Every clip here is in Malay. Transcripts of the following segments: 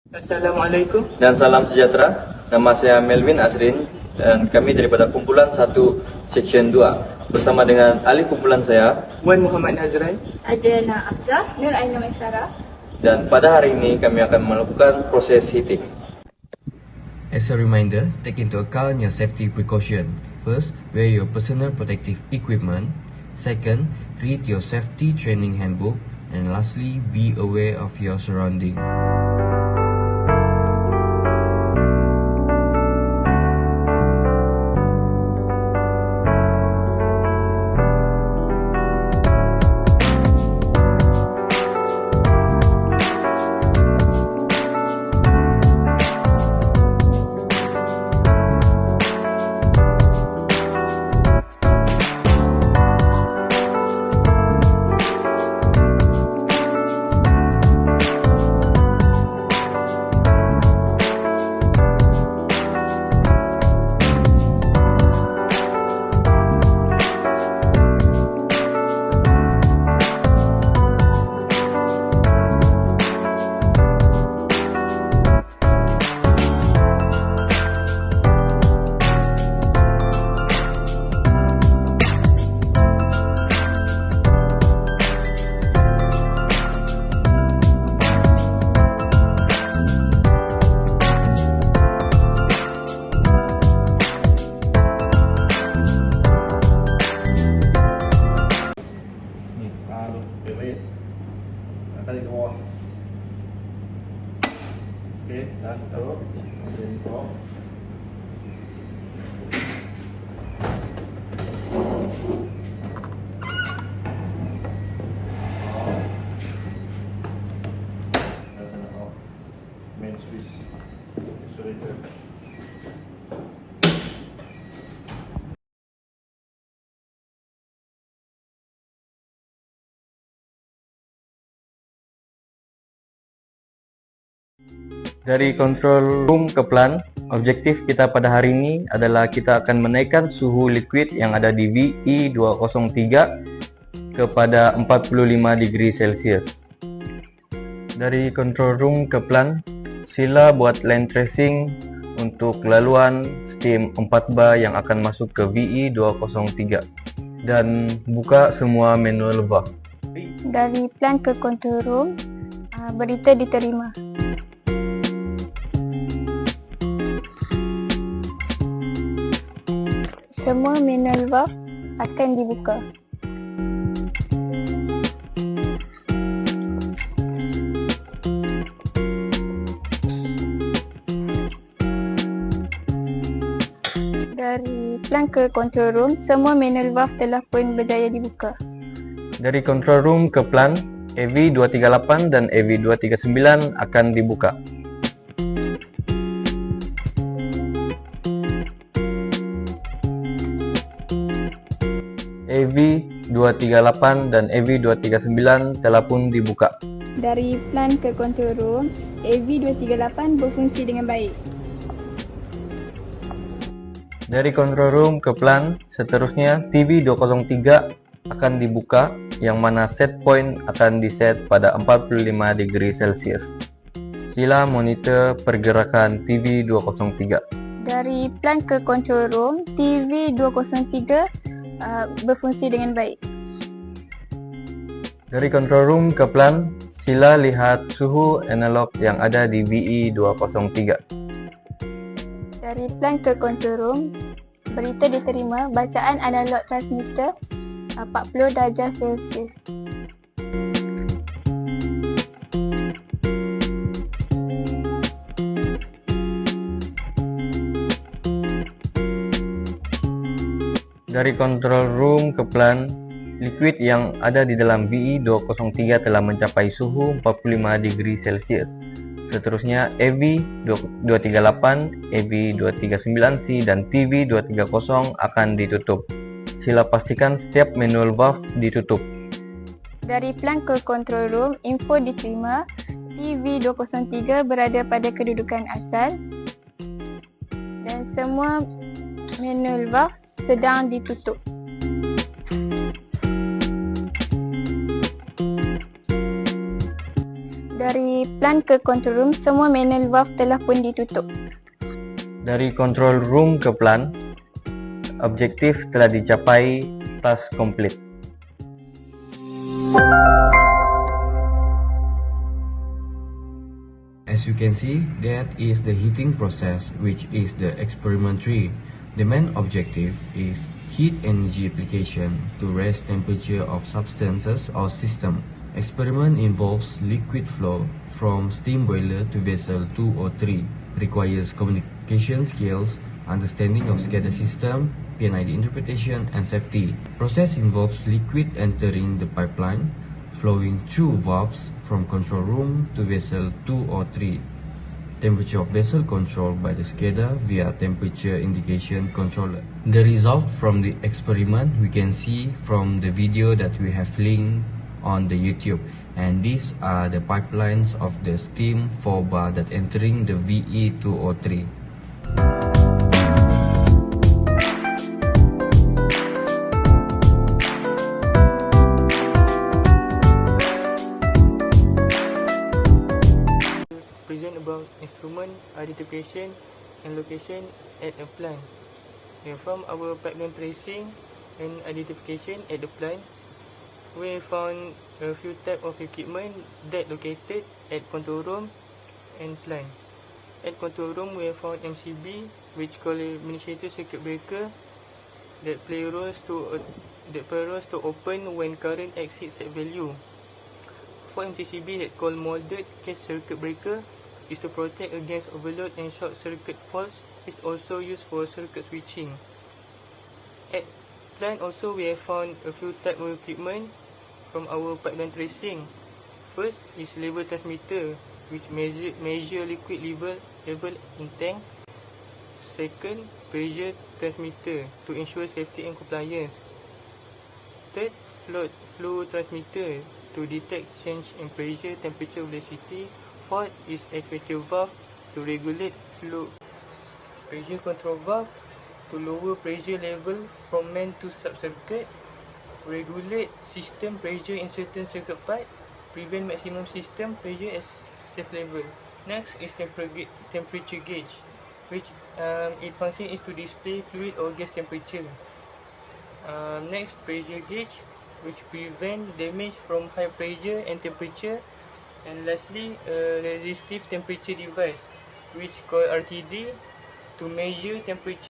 Assalamualaikum. Dan salam sejahtera. Nama saya Melvin Azrin dan kami daripada kumpulan 1 Seksyen 2 bersama dengan ahli kumpulan saya Wan Muhammad Nazrai. Adriana Abzah, Nur Aina Maisara. dan pada hari ini kami akan melakukan proses heating. As a reminder, take into account your safety precaution. First, wear your personal protective equipment. Second, read your safety training handbook. And lastly, be aware of your surrounding. Tarik ke bawah. Okey, dah tutup. Okey, tutup. Main switch. Isolator. Dari control room ke plan, objektif kita pada hari ini adalah kita akan menaikkan suhu liquid yang ada di VE203 kepada 45 degree Celsius. Dari control room ke plan, sila buat line tracing untuk laluan steam 4 bar yang akan masuk ke VE203 dan buka semua manual valve. Dari plan ke control room, berita diterima. Semua manual valve akan dibuka. Dari plan ke control room, semua manual valve telah pun berjaya dibuka. Dari control room ke plan, AV238 dan AV239 akan dibuka. AV238 dan AV239 telah pun dibuka. Dari plan ke control room, AV238 berfungsi dengan baik. Dari control room ke plan, seterusnya TV203 akan dibuka yang mana set point akan diset pada 45 degree Celsius. Sila monitor pergerakan TV203. Dari plan ke control room, TV203 berfungsi dengan baik. Dari control room ke plan, sila lihat suhu analog yang ada di VE203. Dari plan ke control room, berita diterima bacaan analog transmitter 40 darjah Celsius. Dari control room ke plan, liquid yang ada di dalam VE203 telah mencapai suhu 45 degree Celsius. Seterusnya AV238, AV239C dan TV230 akan ditutup. Sila pastikan setiap manual valve ditutup. Dari plan ke control room, info diterima TV203 berada pada kedudukan asal dan semua manual valve sedang ditutup. Dari plan plant ke control room, semua manual valve telah pun ditutup. Dari control room ke plant, objektif telah dicapai, task complete. As you can see, that is the heating process, which is the experiment 3. The main objective is heat energy application to raise temperature of substances or system. Experiment involves liquid flow from steam boiler to vessel 2 or 3. Requires communication skills, understanding of SCADA system, PNID interpretation and safety. Process involves liquid entering the pipeline, flowing through valves from control room to vessel 2 or 3. Temperature of vessel controlled by the SCADA via temperature indication controller. The result from the experiment we can see from the video that we have linked on the YouTube, and these are the pipelines of the steam 4 bar that entering the VE203. Present about instrument identification and location at a plant. And from our pipeline tracing and identification at the plant, we found a few types of equipment that located at control room and plant. At control room, we found MCB, which called miniature circuit breaker, that play roles to open when current exceeds set value. For MCCB, that called molded case circuit breaker, is to protect against overload and short circuit faults. It's also used for circuit switching. At plant also, we have found a few types of equipment from our pipeline tracing. First is level transmitter, which measure liquid level in tank. Second, pressure transmitter to ensure safety and compliance. Third, flow transmitter to detect change in pressure, temperature, velocity. Fourth is actuator valve to regulate flow. Pressure control valve to lower pressure level from main to sub-circuit. Regulate system pressure in certain circuit pipe. Prevent maximum system pressure at safe level. Next is temperature gauge, which its function is to display fluid or gas temperature. Next, pressure gauge, which prevent damage from high pressure and temperature. And lastly, a resistive temperature device, which called RTD, to measure temperature.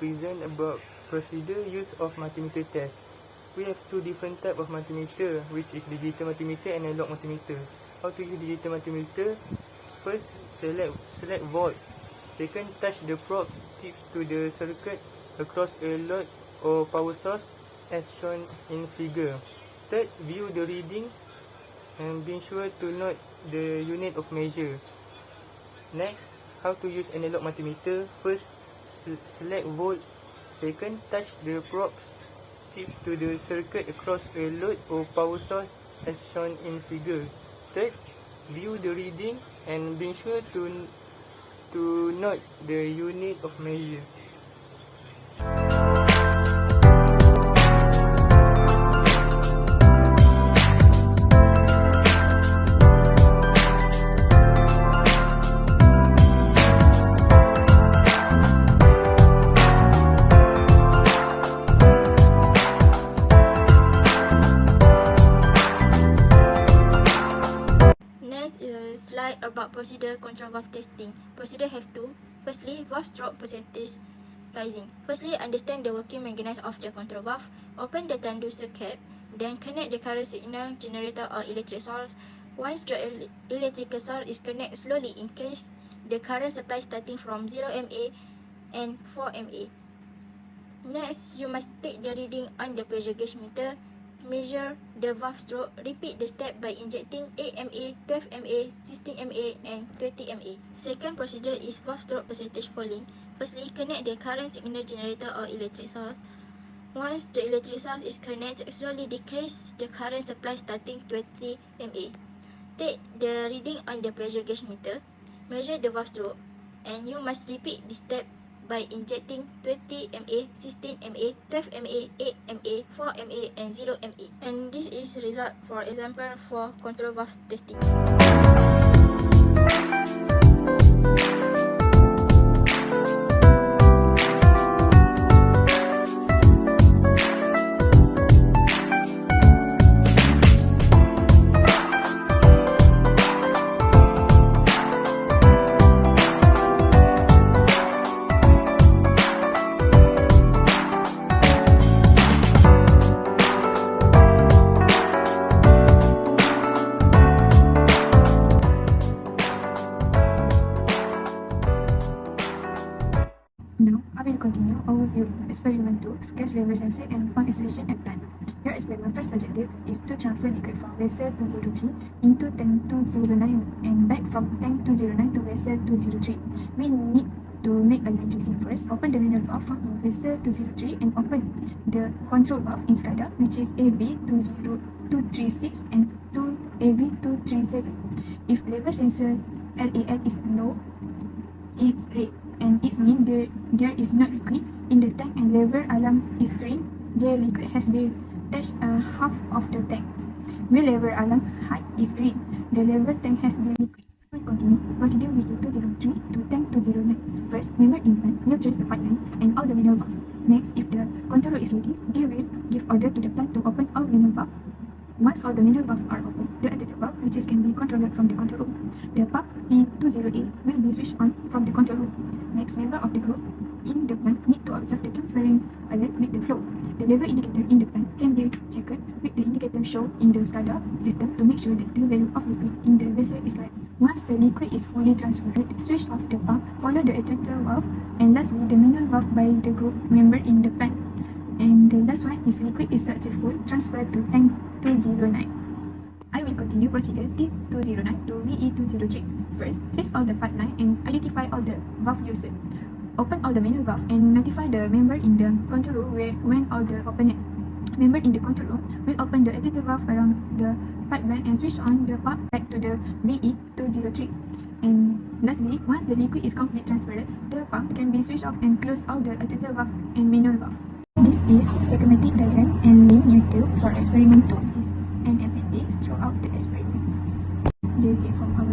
present about procedure use of multimeter test. We have two different type of multimeter, which is digital multimeter and analog multimeter. How to use digital multimeter? First, select volt. Second, touch the probe tips to the circuit across a load or power source as shown in figure. Third, view the reading and be sure to note the unit of measure. Next, how to use analog multimeter? First, select volt. Second, touch the probe tips to the circuit across a load or power source as shown in figure. Third, view the reading and be sure to note the unit of measure. Next is a slide about procedure control valve testing. Procedure have two. Firstly, valve stroke percentage rising. Firstly, understand the working mechanism of the control valve. Open the transducer cap, then connect the current signal generator or electric source. Once the electrical source is connected, slowly increase the current supply starting from 0 mA and 4 mA. Next, you must take the reading on the pressure gauge meter. Measure the valve stroke. Repeat the step by injecting 8 mA, 12 mA, 16 mA, and 20 mA. Second procedure is valve stroke percentage falling. Firstly, connect the current signal generator or electric source. Once the electric source is connected, slowly decrease the current supply starting 20 mA. Take the reading on the pressure gauge meter. Measure the valve stroke, and you must repeat this step by injecting 20 mA, 16 mA, 12 mA, 8 mA, 4 mA, and 0 mA. And this is result for example for control valve testing. Now, I will continue overview experiment 2, sketch lever sensor and pump installation and plan. Your experiment first objective is to transfer liquid from vessel 203 into tank 209 and back from tank 209 to vessel 203. We need to make a line tracing first. Open the manual valve from vessel 203 and open the control valve in SCADA, which is AV20236 and AV237. If lever sensor LAL is low, it's red, and it means there is not liquid in the tank, and lever alarm is green. The liquid has been touched half of the tanks. When lever alarm high is green, the lever tank has been liquid. We continue procedure with 203 to tank 209. First, member implant will trace the pipeline and all the manual valve. Next, if the controller is ready, they will give order to the plant to open all manual valve. Once all the manual valves are open, the adapter valve, which can be controlled from the control room, the pump P20A will be switched on from the control room. Next, member of the group in the plant need to observe the transferring alert with the flow. The level indicator in the plant can be checked with the indicator shown in the SCADA system to make sure that the value of liquid in the vessel is correct. Once the liquid is fully transferred, switch off the pump, follow the adapter valve, and lastly, the manual valve by the group member in the plant. And the last one is liquid is successful transferred to tank 209. I will continue procedure T209 to VE203. First, trace all the pipeline and identify all the valve users. Open all the manual valve and notify the member in the control room when all the opened. Member in the control room will open the adapter valve around the pipeline and switch on the pump back to the VE203. And lastly, once the liquid is completely transferred, the pump can be switched off and close all the adapter valve and manual valve. This is schematic diagram and link YouTube for experiment 2 and appendix throughout the experiment. That's it from our